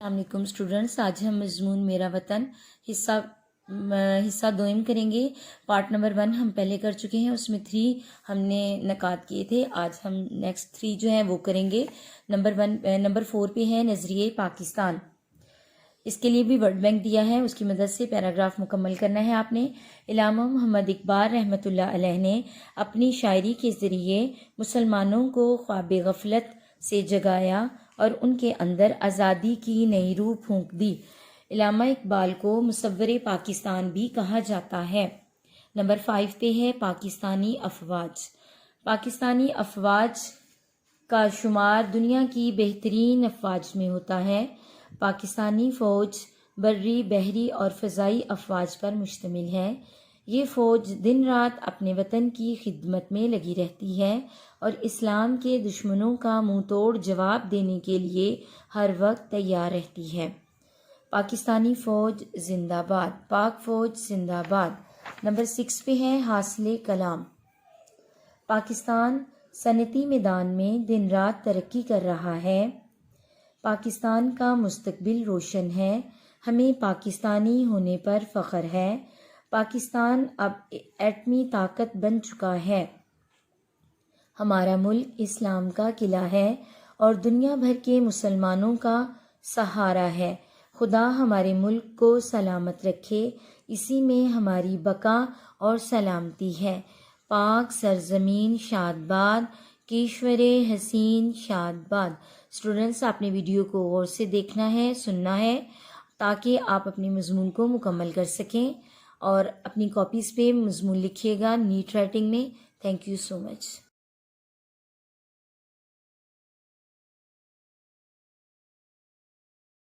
السلام علیکم اسٹوڈنٹس، آج ہم مضمون میرا وطن حصہ دوئم کریں گے۔ پارٹ نمبر 1 ہم پہلے کر چکے ہیں، اس میں 3 ہم نے نکات کیے تھے۔ آج ہم نیکسٹ 3 جو ہیں وہ کریں گے۔ نمبر 4 پہ ہے نظریہ پاکستان۔ اس کے لیے بھی ورڈ بینک دیا ہے، اس کی مدد سے پیراگراف مکمل کرنا ہے آپ نے۔ علامہ محمد اقبال رحمۃ اللہ علیہ نے اپنی شاعری کے ذریعے مسلمانوں کو خواب غفلت سے جگایا اور ان کے اندر آزادی کی نئی روح پھونک دی۔ علامہ اقبال کو مصور پاکستان بھی کہا جاتا ہے۔ نمبر 5 پہ ہے پاکستانی افواج۔ پاکستانی افواج کا شمار دنیا کی بہترین افواج میں ہوتا ہے۔ پاکستانی فوج بری، بحری اور فضائی افواج پر مشتمل ہے۔ یہ فوج دن رات اپنے وطن کی خدمت میں لگی رہتی ہے اور اسلام کے دشمنوں کا منہ توڑ جواب دینے کے لیے ہر وقت تیار رہتی ہے۔ پاکستانی فوج زندہ باد، پاک فوج زندہ باد۔ نمبر 6 پہ ہے حاصل کلام۔ پاکستان صنعتی میدان میں دن رات ترقی کر رہا ہے۔ پاکستان کا مستقبل روشن ہے۔ ہمیں پاکستانی ہونے پر فخر ہے۔ پاکستان اب ایٹمی طاقت بن چکا ہے۔ ہمارا ملک اسلام کا قلعہ ہے اور دنیا بھر کے مسلمانوں کا سہارا ہے۔ خدا ہمارے ملک کو سلامت رکھے، اسی میں ہماری بقا اور سلامتی ہے۔ پاک سرزمین شاد باد، کیشور حسین شاد باد۔ اسٹوڈنٹس، آپ نے ویڈیو کو غور سے دیکھنا ہے، سننا ہے، تاکہ آپ اپنے مضمون کو مکمل کر سکیں اور اپنی کاپیز پہ مضمون لکھیے گا نیٹ رائٹنگ میں۔ Thank you so much.